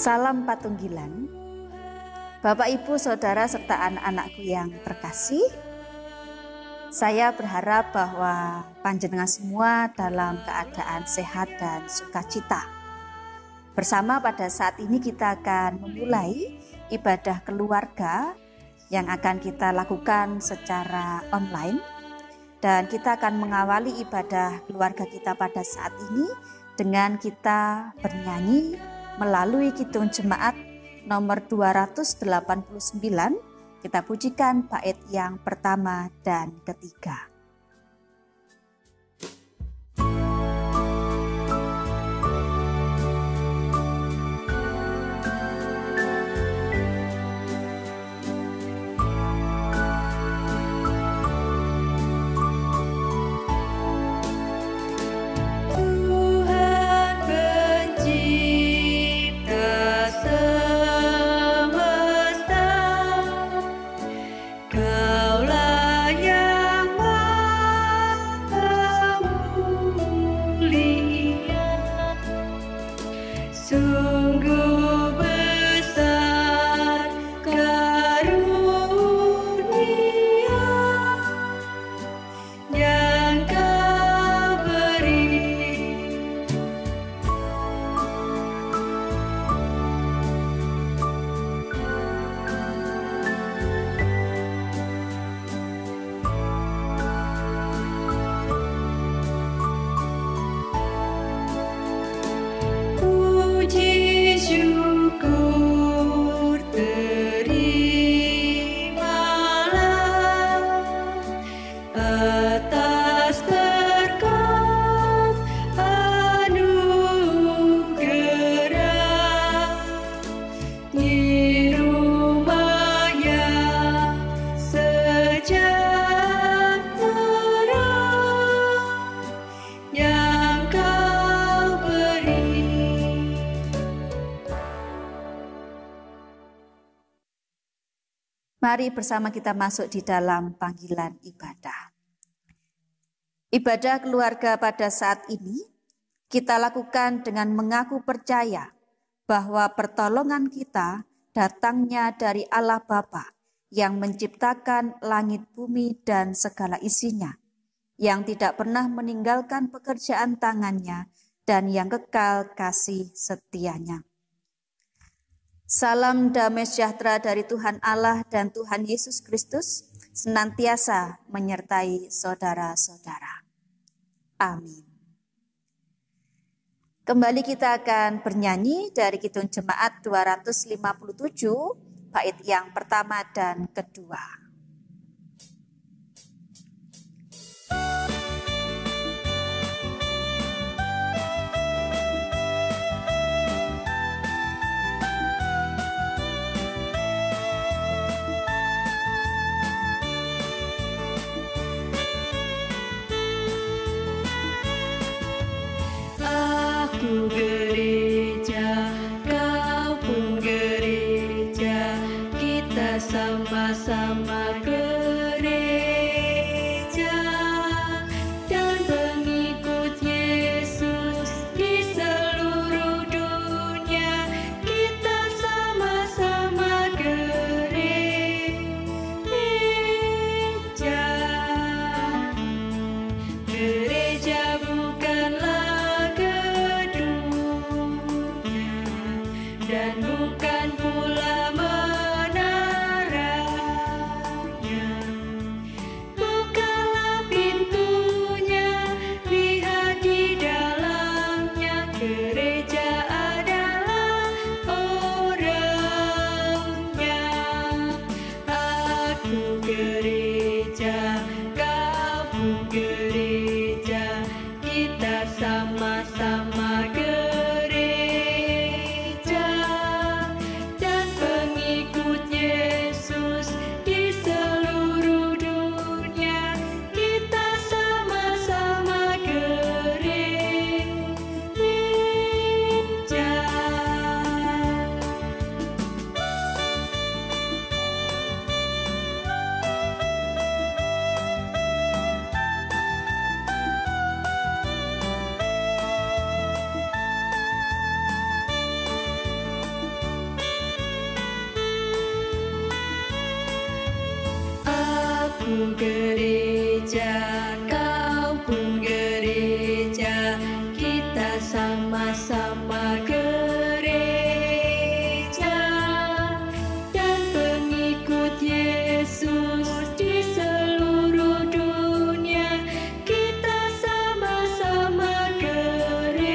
Salam Patunggilan, Bapak, Ibu, Saudara, serta anak-anakku yang terkasih. Saya berharap bahwa panjenengan semua dalam keadaan sehat dan sukacita. Bersama pada saat ini kita akan memulai ibadah keluarga yang akan kita lakukan secara online. Dan kita akan mengawali ibadah keluarga kita pada saat ini dengan kita bernyanyi melalui Kidung Jemaat nomor 289. Kita pujikan bait yang pertama dan ketiga. Mari bersama kita masuk di dalam panggilan ibadah. Ibadah keluarga pada saat ini kita lakukan dengan mengaku percaya bahwa pertolongan kita datangnya dari Allah Bapa yang menciptakan langit, bumi, dan segala isinya, yang tidak pernah meninggalkan pekerjaan tangannya dan yang kekal kasih setianya. Salam damai sejahtera dari Tuhan Allah dan Tuhan Yesus Kristus senantiasa menyertai saudara-saudara. Amin. Kembali kita akan bernyanyi dari Kidung Jemaat 257, bait yang pertama dan kedua. Aku gereja, kau pun gereja, kita sama-sama gereja dan pengikut Yesus di seluruh dunia. Kita sama-sama gereja. Gereja bukanlah dan bukan pula menaranya. Bukalah pintunya, lihat di dalamnya. Gereja adalah orangnya. Aku gereja, kau pun gereja, kita sama-sama gereja Aku gereja, kau pun gereja, kita sama-sama gereja, dan pengikut Yesus di seluruh dunia, kita sama-sama gereja.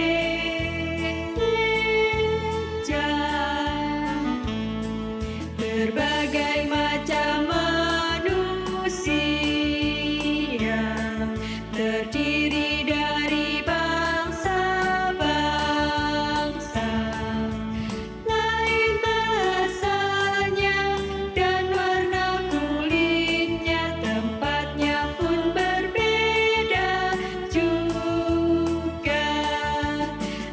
Berbagai macam manusia, terdiri dari bangsa-bangsa, lain bahasanya dan warna kulitnya, tempatnya pun berbeda juga.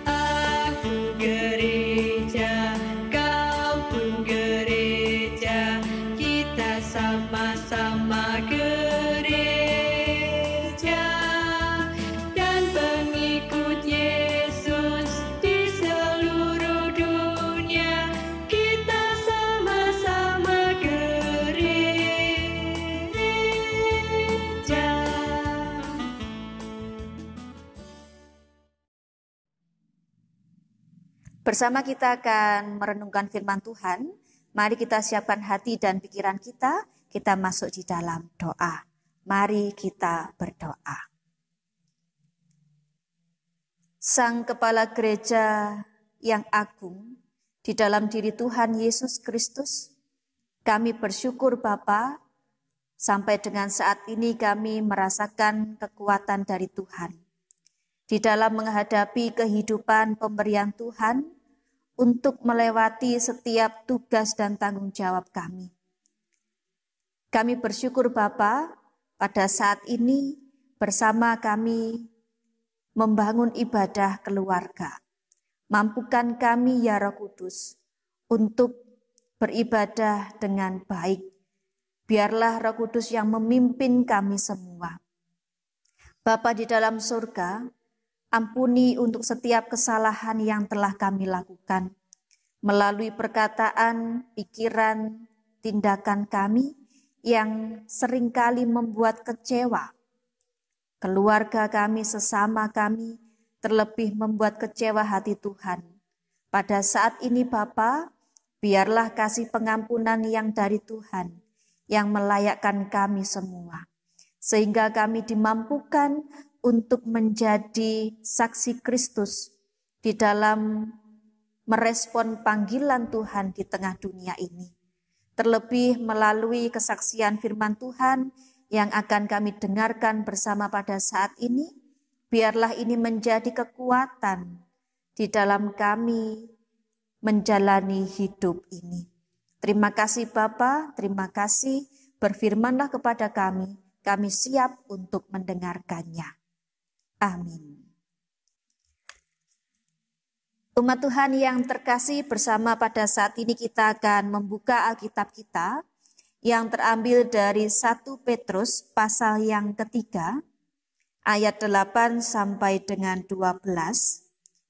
Aku gereja, kau pun gereja, kita sama-sama gereja, dan pengikut Yesus di seluruh dunia, kita sama-sama gereja. Bersama kita akan merenungkan firman Tuhan. Mari kita siapkan hati dan pikiran kita masuk di dalam doa. Mari kita berdoa. Sang Kepala Gereja yang agung, di dalam diri Tuhan Yesus Kristus, kami bersyukur Bapa, sampai dengan saat ini kami merasakan kekuatan dari Tuhan. Di dalam menghadapi kehidupan pemberian Tuhan, untuk melewati setiap tugas dan tanggung jawab kami. Kami bersyukur Bapa, pada saat ini bersama kami membangun ibadah keluarga. Mampukan kami ya Roh Kudus untuk beribadah dengan baik. Biarlah Roh Kudus yang memimpin kami semua. Bapa di dalam surga, ampuni untuk setiap kesalahan yang telah kami lakukan melalui perkataan, pikiran, tindakan kami yang seringkali membuat kecewa keluarga kami, sesama kami, terlebih membuat kecewa hati Tuhan. Pada saat ini Bapa, biarlah kasih pengampunan yang dari Tuhan yang melayakkan kami semua, sehingga kami dimampukan untuk menjadi saksi Kristus di dalam merespon panggilan Tuhan di tengah dunia ini. Terlebih melalui kesaksian firman Tuhan yang akan kami dengarkan bersama pada saat ini, biarlah ini menjadi kekuatan di dalam kami menjalani hidup ini. Terima kasih Bapa, terima kasih, berfirmanlah kepada kami siap untuk mendengarkannya. Amin. Umat Tuhan yang terkasih, bersama pada saat ini kita akan membuka Alkitab kita yang terambil dari 1 Petrus pasal yang ketiga, ayat 8 sampai dengan 12,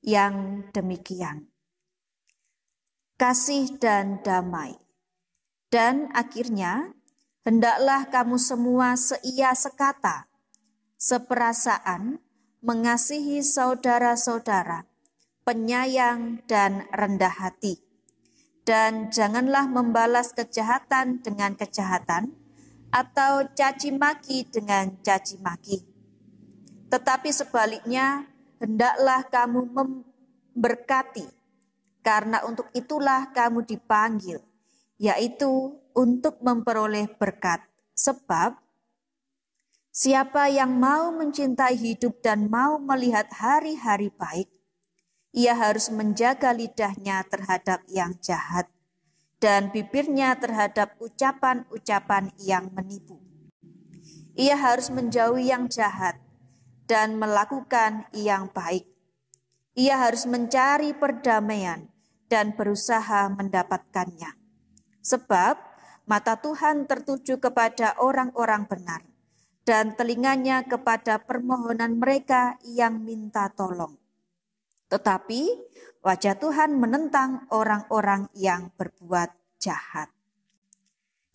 yang demikian. Kasih dan damai. Dan akhirnya, hendaklah kamu semua seia sekata, seperasaan, mengasihi saudara-saudara, penyayang dan rendah hati. Dan janganlah membalas kejahatan dengan kejahatan, atau caci maki dengan caci maki. Tetapi sebaliknya, hendaklah kamu memberkati, karena untuk itulah kamu dipanggil, yaitu untuk memperoleh berkat. Sebab siapa yang mau mencintai hidup dan mau melihat hari-hari baik, ia harus menjaga lidahnya terhadap yang jahat dan bibirnya terhadap ucapan-ucapan yang menipu. Ia harus menjauhi yang jahat dan melakukan yang baik. Ia harus mencari perdamaian dan berusaha mendapatkannya. Sebab mata Tuhan tertuju kepada orang-orang benar, dan telinganya kepada permohonan mereka yang minta tolong. Tetapi wajah Tuhan menentang orang-orang yang berbuat jahat.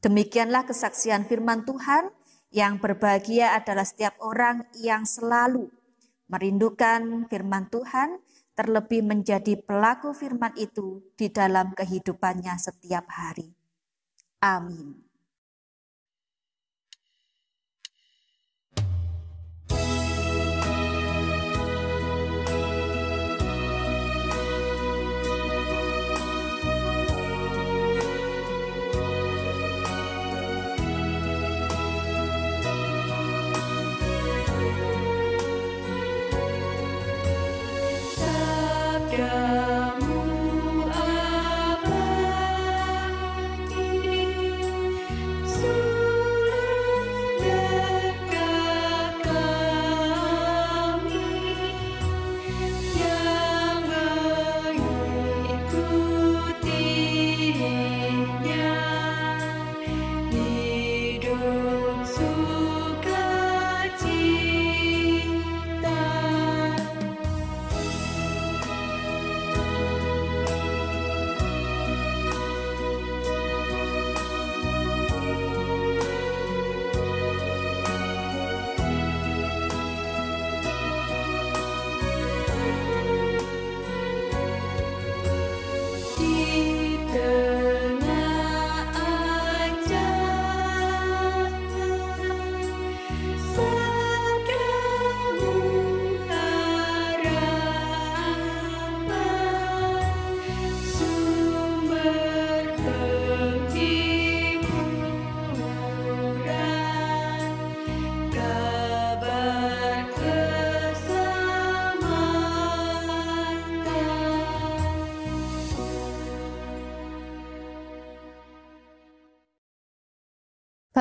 Demikianlah kesaksian firman Tuhan Yang berbahagia adalah setiap orang yang selalu merindukan firman Tuhan, terlebih menjadi pelaku firman itu di dalam kehidupannya setiap hari. Amin.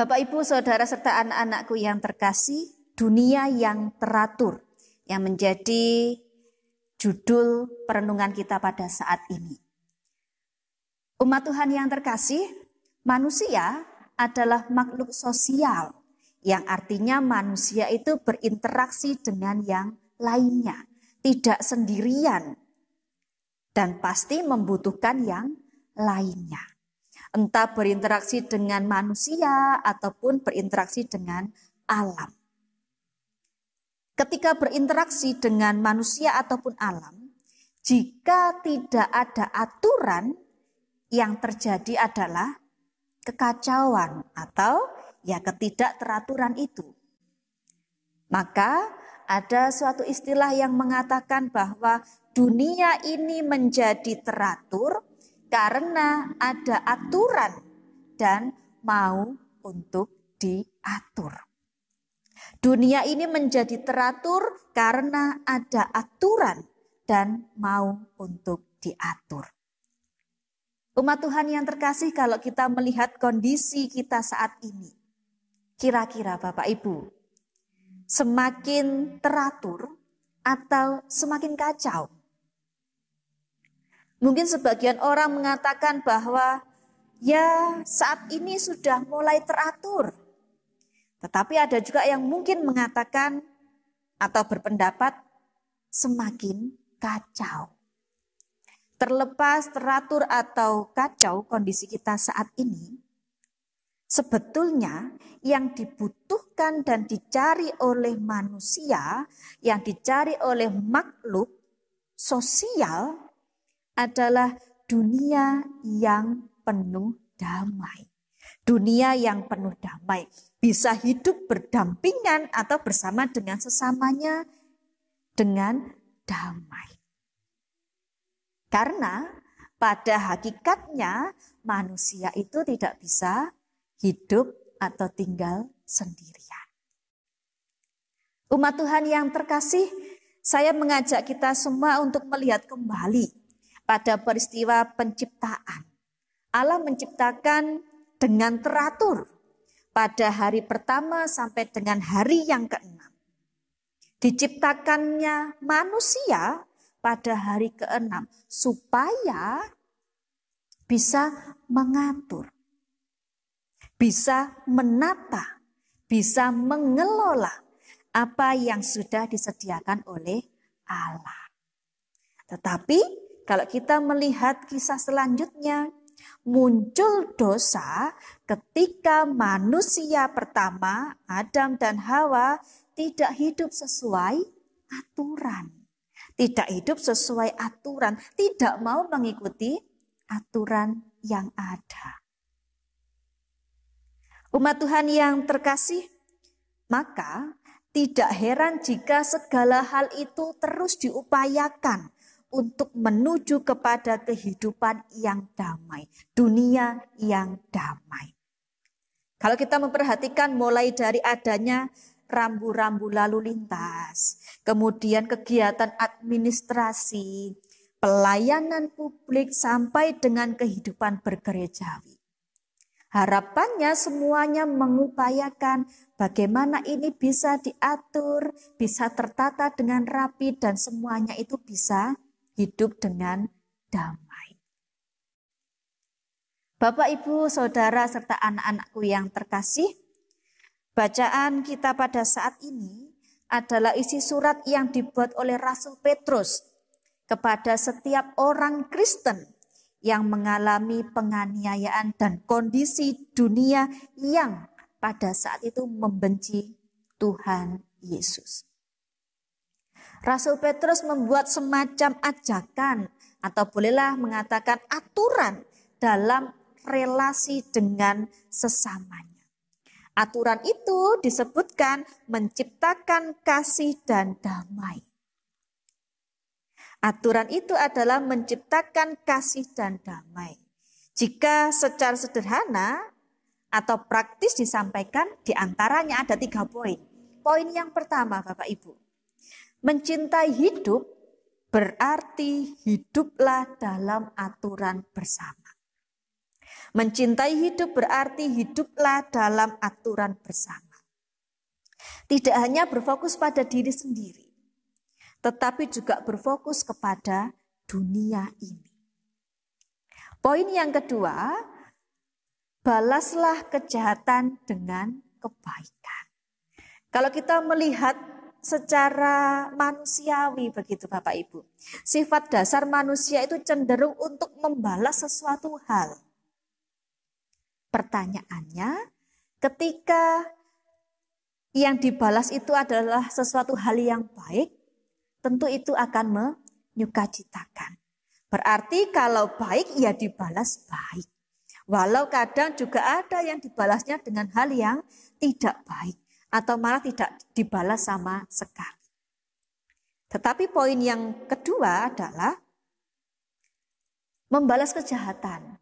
Bapak, Ibu, Saudara, serta anak-anakku yang terkasih, dunia yang teratur yang menjadi judul perenungan kita pada saat ini. Umat Tuhan yang terkasih, manusia adalah makhluk sosial, yang artinya manusia itu berinteraksi dengan yang lainnya, tidak sendirian, dan pasti membutuhkan yang lainnya. Entah berinteraksi dengan manusia ataupun berinteraksi dengan alam. Ketika berinteraksi dengan manusia ataupun alam, jika tidak ada aturan, yang terjadi adalah kekacauan atau ya ketidakteraturan itu. Maka ada suatu istilah yang mengatakan bahwa dunia ini menjadi teratur karena ada aturan dan mau untuk diatur. Dunia ini menjadi teratur karena ada aturan dan mau untuk diatur. Umat Tuhan yang terkasih, kalau kita melihat kondisi kita saat ini, kira-kira Bapak Ibu, semakin teratur atau semakin kacau? Mungkin sebagian orang mengatakan bahwa ya saat ini sudah mulai teratur. Tetapi ada juga yang mungkin mengatakan atau berpendapat semakin kacau. Terlepas teratur atau kacau kondisi kita saat ini, sebetulnya yang dibutuhkan dan dicari oleh manusia, yang dicari oleh makhluk sosial adalah dunia yang penuh damai. Dunia yang penuh damai. Bisa hidup berdampingan atau bersama dengan sesamanya dengan damai. Karena pada hakikatnya manusia itu tidak bisa hidup atau tinggal sendirian. Umat Tuhan yang terkasih, saya mengajak kita semua untuk melihat kembali pada peristiwa penciptaan. Allah menciptakan dengan teratur pada hari pertama sampai dengan hari yang ke-6. Diciptakannya manusia pada hari ke-6 supaya bisa mengatur, bisa menata, bisa mengelola apa yang sudah disediakan oleh Allah. Tetapi kalau kita melihat kisah selanjutnya, Muncul dosa ketika manusia pertama, Adam dan Hawa, tidak hidup sesuai aturan. Tidak hidup sesuai aturan, tidak mau mengikuti aturan yang ada. Umat Tuhan yang terkasih, maka tidak heran jika segala hal itu terus diupayakan untuk menuju kepada kehidupan yang damai, dunia yang damai. Kalau kita memperhatikan mulai dari adanya rambu-rambu lalu lintas, kemudian kegiatan administrasi, pelayanan publik sampai dengan kehidupan bergerejawi. Harapannya semuanya mengupayakan bagaimana ini bisa diatur, bisa tertata dengan rapi, dan semuanya itu bisa hidup dengan damai. Bapak, Ibu, Saudara, serta anak-anakku yang terkasih, bacaan kita pada saat ini adalah isi surat yang dibuat oleh Rasul Petrus kepada setiap orang Kristen yang mengalami penganiayaan dan kondisi dunia yang pada saat itu membenci Tuhan Yesus. Rasul Petrus membuat semacam ajakan atau bolehlah mengatakan aturan dalam relasi dengan sesamanya. Aturan itu disebutkan menciptakan kasih dan damai. Aturan itu adalah menciptakan kasih dan damai. Jika secara sederhana atau praktis disampaikan, diantaranya ada 3 poin. Poin yang pertama, Bapak Ibu, mencintai hidup berarti hiduplah dalam aturan bersama. Mencintai hidup berarti hiduplah dalam aturan bersama. Tidak hanya berfokus pada diri sendiri, tetapi juga berfokus kepada dunia ini. Poin yang kedua, balaslah kejahatan dengan kebaikan. Kalau kita melihat secara manusiawi begitu Bapak Ibu, sifat dasar manusia itu cenderung untuk membalas sesuatu hal. Pertanyaannya, ketika yang dibalas itu adalah sesuatu hal yang baik, tentu itu akan menyukacitakan. Berarti kalau baik ya dibalas baik. Walau kadang juga ada yang dibalasnya dengan hal yang tidak baik atau malah tidak dibalas sama sekali. Tetapi poin yang kedua adalah membalas kejahatan.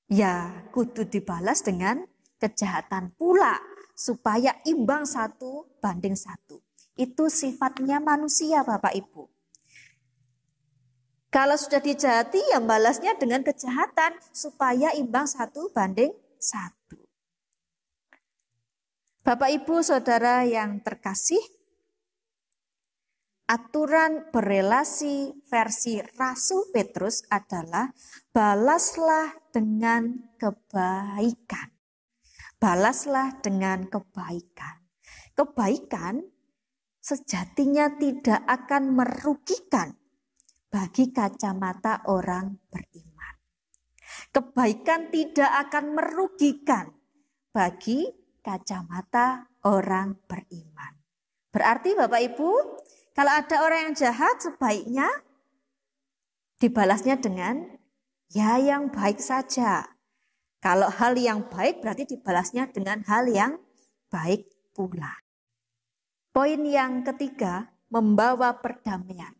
Ya, kudu dibalas dengan kejahatan pula supaya imbang 1:1. Itu sifatnya manusia Bapak Ibu. Kalau sudah dijahati ya balasnya dengan kejahatan supaya imbang 1:1. Bapak Ibu Saudara yang terkasih, aturan berelasi versi Rasul Petrus adalah balaslah dengan kebaikan. Balaslah dengan kebaikan. Kebaikan sejatinya tidak akan merugikan bagi kacamata orang beriman. Kebaikan tidak akan merugikan bagi kacamata orang beriman. Berarti Bapak Ibu, kalau ada orang yang jahat sebaiknya dibalasnya dengan ya yang baik saja. Kalau hal yang baik berarti dibalasnya dengan hal yang baik pula. Poin yang ketiga, membawa perdamaian.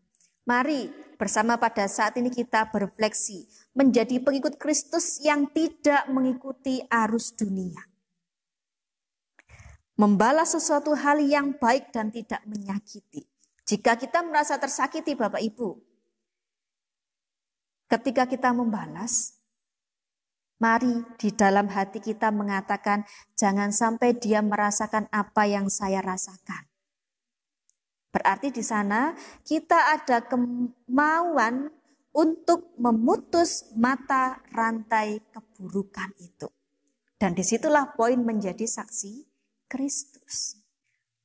Mari bersama pada saat ini kita berefleksi menjadi pengikut Kristus yang tidak mengikuti arus dunia. Membalas sesuatu hal yang baik dan tidak menyakiti. Jika kita merasa tersakiti Bapak Ibu, ketika kita membalas, mari di dalam hati kita mengatakan jangan sampai dia merasakan apa yang saya rasakan. Berarti di sana kita ada kemauan untuk memutus mata rantai keburukan itu. Dan disitulah poin menjadi saksi Kristus.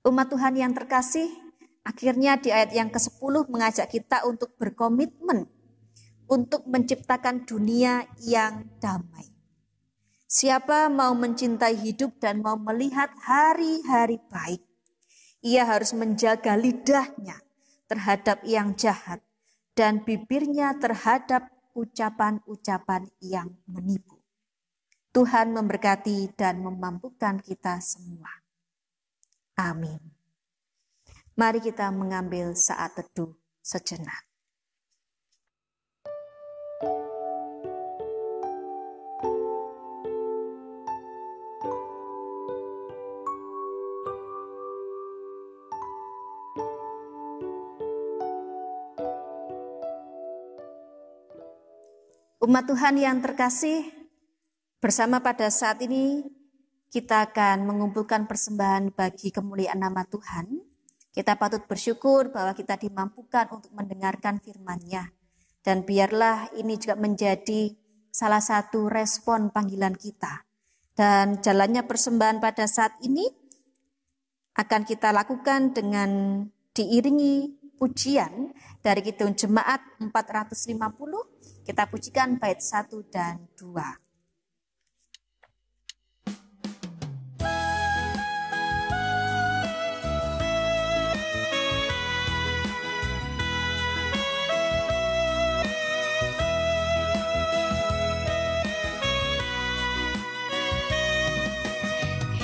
Umat Tuhan yang terkasih, akhirnya di ayat yang ke-10 mengajak kita untuk berkomitmen untuk menciptakan dunia yang damai. Siapa mau mencintai hidup dan mau melihat hari-hari baik, ia harus menjaga lidahnya terhadap yang jahat dan bibirnya terhadap ucapan-ucapan yang menipu. Tuhan memberkati dan memampukan kita semua. Amin. Mari kita mengambil saat teduh sejenak. Umat Tuhan yang terkasih, bersama pada saat ini kita akan mengumpulkan persembahan bagi kemuliaan nama Tuhan. Kita patut bersyukur bahwa kita dimampukan untuk mendengarkan firman-Nya. Dan biarlah ini juga menjadi salah satu respon panggilan kita. Dan jalannya persembahan pada saat ini akan kita lakukan dengan diiringi pujian dari Kidung Jemaat 450. Kita pujikan bait 1 dan 2.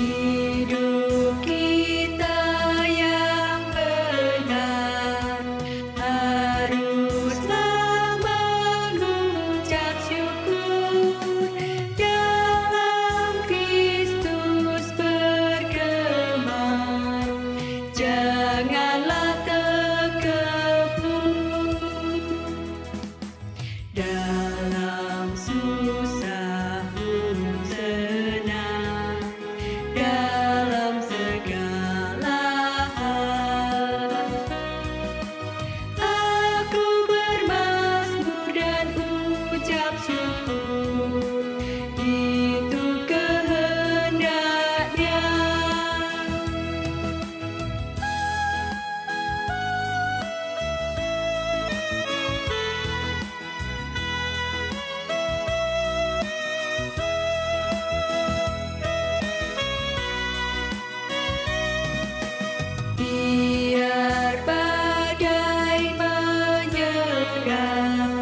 Hidup kita yang benar haruslah mengucap syukur, dalam Kristus bergema, janganlah terkepung dalam susah pun senang, dalam segala hal. Aku bermazmur dan ucap syukur, itu kehendaknya. Biar badai menyerang,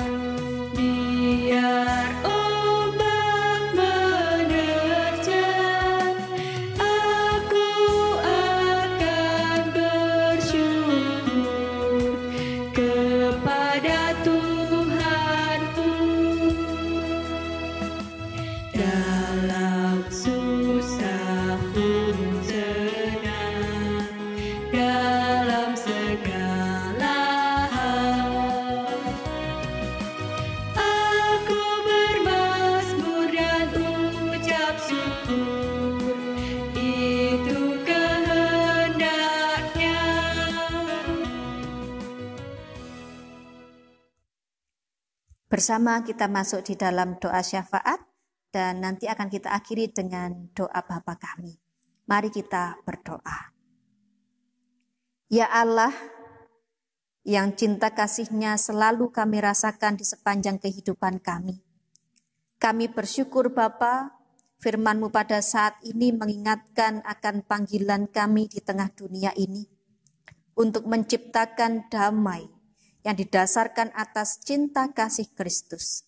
biar ombak menerjang, aku akan bersyukur kepada Tuhanku. Dalam susah pun senang, dalam segala hal. Aku bermazmur dan ucap syukur, itu kehendaknya. Bersama kita masuk di dalam doa syafaat dan nanti akan kita akhiri dengan doa Bapa kami. Mari kita berdoa. Ya Allah, yang cinta kasih-Nya selalu kami rasakan di sepanjang kehidupan kami. Kami bersyukur Bapa, firman-Mu pada saat ini mengingatkan akan panggilan kami di tengah dunia ini untuk menciptakan damai yang didasarkan atas cinta kasih Kristus.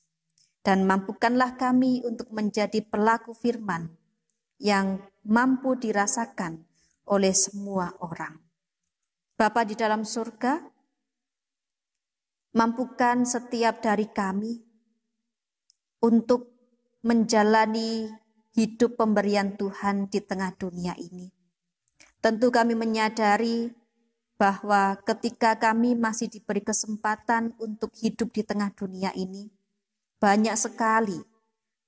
Dan mampukanlah kami untuk menjadi pelaku firman yang mampu dirasakan oleh semua orang. Bapa di dalam surga, mampukan setiap dari kami untuk menjalani hidup pemberian Tuhan di tengah dunia ini. Tentu kami menyadari bahwa ketika kami masih diberi kesempatan untuk hidup di tengah dunia ini, banyak sekali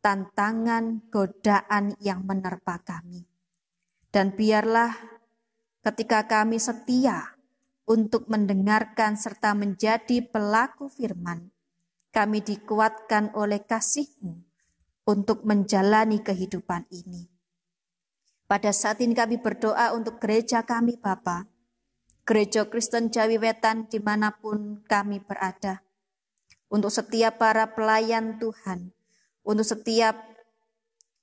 tantangan, godaan yang menerpa kami. Dan biarlah ketika kami setia untuk mendengarkan serta menjadi pelaku firman, kami dikuatkan oleh kasih-Mu untuk menjalani kehidupan ini. Pada saat ini kami berdoa untuk gereja kami Bapa, Gereja Kristen Jawi Wetan dimanapun kami berada, untuk setiap para pelayan Tuhan, untuk setiap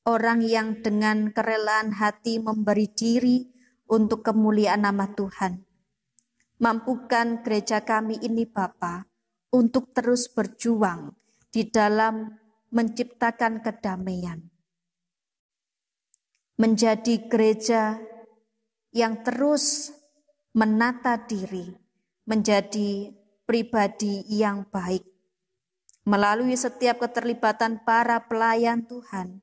orang yang dengan kerelaan hati memberi diri untuk kemuliaan nama Tuhan. Mampukan gereja kami ini Bapa untuk terus berjuang di dalam menciptakan kedamaian. Menjadi gereja yang terus menata diri, menjadi pribadi yang baik. Melalui setiap keterlibatan para pelayan Tuhan,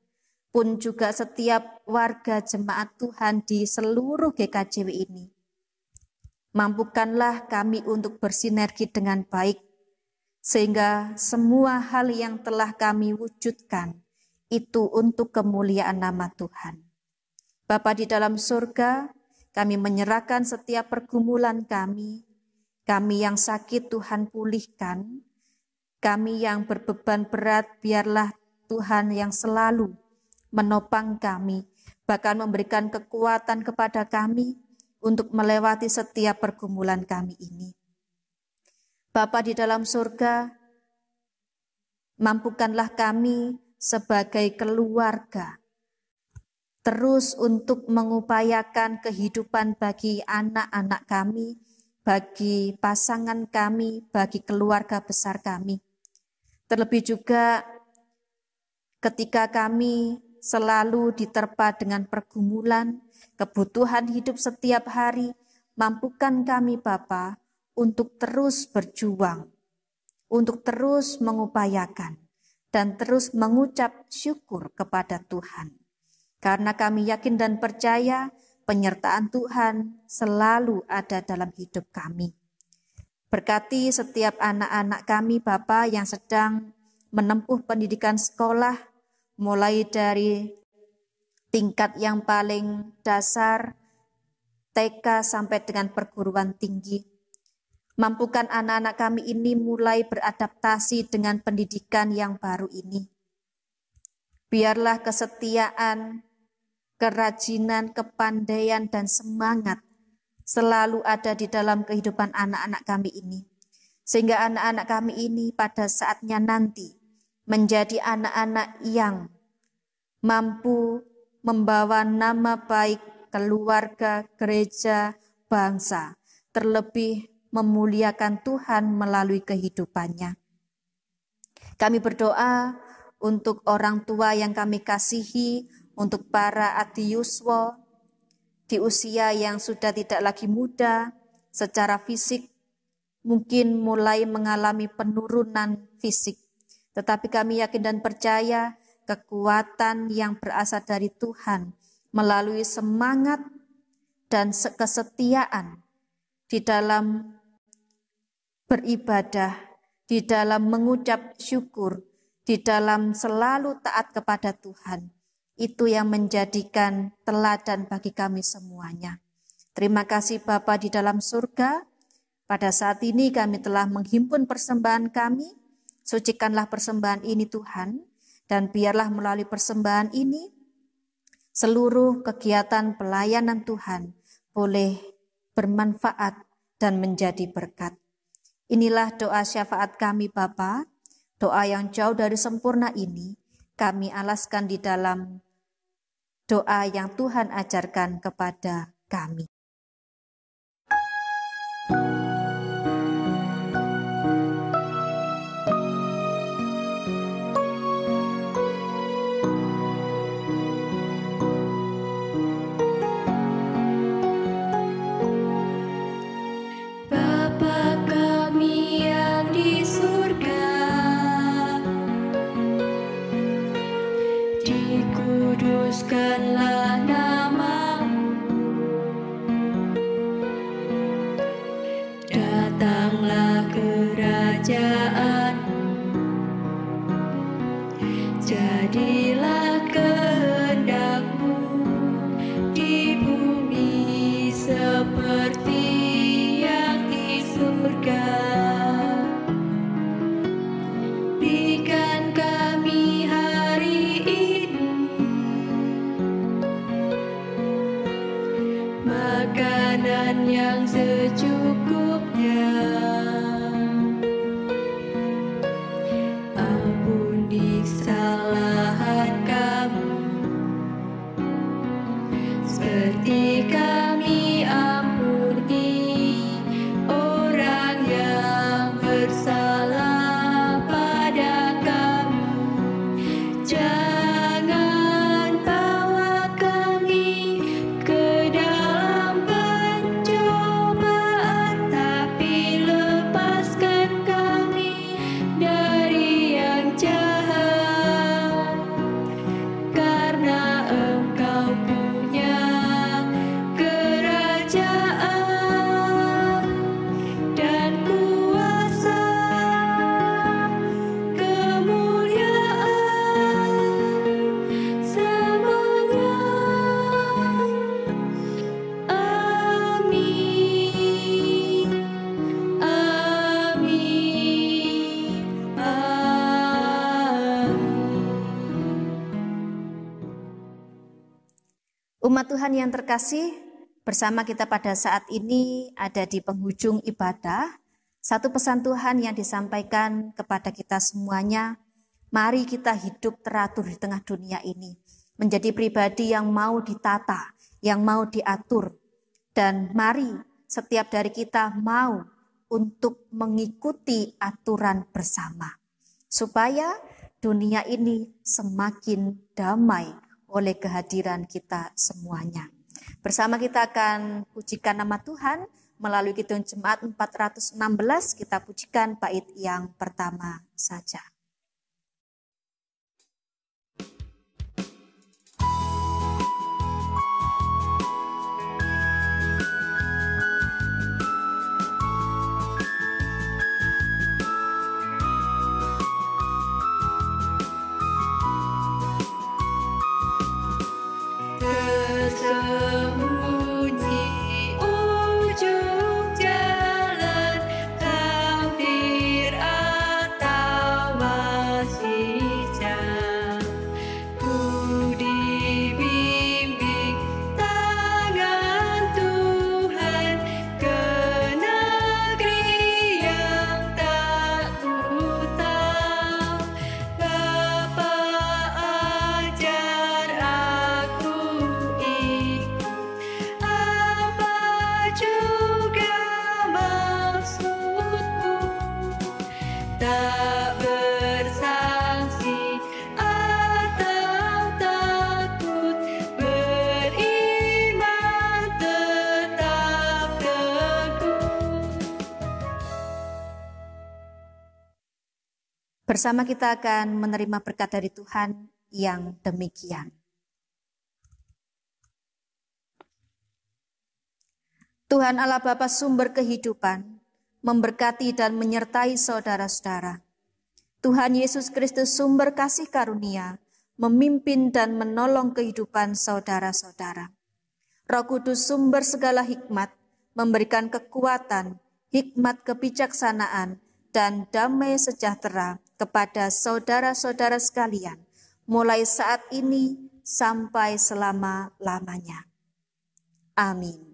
pun juga setiap warga jemaat Tuhan di seluruh GKJW ini. Mampukanlah kami untuk bersinergi dengan baik, sehingga semua hal yang telah kami wujudkan itu untuk kemuliaan nama Tuhan. Bapa di dalam surga, kami menyerahkan setiap pergumulan kami yang sakit Tuhan pulihkan, kami yang berbeban berat biarlah Tuhan yang selalu menopang kami, bahkan memberikan kekuatan kepada kami untuk melewati setiap pergumulan kami ini. Bapa di dalam surga, mampukanlah kami sebagai keluarga terus untuk mengupayakan kehidupan bagi anak-anak kami, bagi pasangan kami, bagi keluarga besar kami. Terlebih juga ketika kami selalu diterpa dengan pergumulan, kebutuhan hidup setiap hari, mampukan kami Bapa untuk terus berjuang, untuk terus mengupayakan, dan terus mengucap syukur kepada Tuhan. Karena kami yakin dan percaya penyertaan Tuhan selalu ada dalam hidup kami. Berkati setiap anak-anak kami Bapa yang sedang menempuh pendidikan sekolah, mulai dari tingkat yang paling dasar, TK sampai dengan perguruan tinggi. Mampukan anak-anak kami ini mulai beradaptasi dengan pendidikan yang baru ini. Biarlah kesetiaan, kerajinan, kepandaian, dan semangat selalu ada di dalam kehidupan anak-anak kami ini. Sehingga anak-anak kami ini pada saatnya nanti menjadi anak-anak yang mampu membawa nama baik keluarga, gereja, bangsa, terlebih memuliakan Tuhan melalui kehidupannya. Kami berdoa untuk orang tua yang kami kasihi, untuk para adiyuswa di usia yang sudah tidak lagi muda, secara fisik mungkin mulai mengalami penurunan fisik. Tetapi kami yakin dan percaya kekuatan yang berasal dari Tuhan melalui semangat dan kesetiaan di dalam beribadah, di dalam mengucap syukur, di dalam selalu taat kepada Tuhan. Itu yang menjadikan teladan bagi kami semuanya. Terima kasih Bapa di dalam surga. Pada saat ini kami telah menghimpun persembahan kami. Sucikanlah persembahan ini Tuhan, dan biarlah melalui persembahan ini seluruh kegiatan pelayanan Tuhan boleh bermanfaat dan menjadi berkat. Inilah doa syafaat kami Bapa, doa yang jauh dari sempurna ini kami alaskan di dalam doa yang Tuhan ajarkan kepada kami. Dikuduskanlah nama-Mu, datanglah kerajaan-Mu, jadilah kehendak-Mu di bumi seperti yang di surga. Berikan kami hari ini makanan yang secukupnya, kesalahan kami, seperti kami ampuni orang yang bersalah pada kami. Jangan bawa kami ke dalam pencobaan, tapi lepaskan kami dari yang jahat. Karena Engkau punya kerajaan dan kuasa, kemuliaan semuanya. Amin. Amin. Amin. Umat Tuhan yang terkasih, bersama kita pada saat ini ada di penghujung ibadah. Satu pesan Tuhan yang disampaikan kepada kita semuanya, mari kita hidup teratur di tengah dunia ini. Menjadi pribadi yang mau ditata, yang mau diatur. Dan mari setiap dari kita mau untuk mengikuti aturan bersama. Supaya dunia ini semakin damai oleh kehadiran kita semuanya. Bersama kita akan pujikan nama Tuhan melalui Kidung Jemaat 416, kita pujikan bait yang pertama saja. Tersembunyi ujung jalan, hampir atau masih jauh. Ku dibimbing tangan Tuhan ke negeri yang tak ku tahu. Bapa ajar aku ikut, apa juga maksudmu, tak bersangsi atau takut, beriman tetap teguh. Bersama kita akan menerima berkat dari Tuhan yang demikian. Tuhan Allah Bapa sumber kehidupan, memberkati dan menyertai saudara-saudara. Tuhan Yesus Kristus sumber kasih karunia, memimpin dan menolong kehidupan saudara-saudara. Roh Kudus sumber segala hikmat, memberikan kekuatan, hikmat kebijaksanaan, dan damai sejahtera kepada saudara-saudara sekalian, mulai saat ini sampai selama-lamanya. Amin.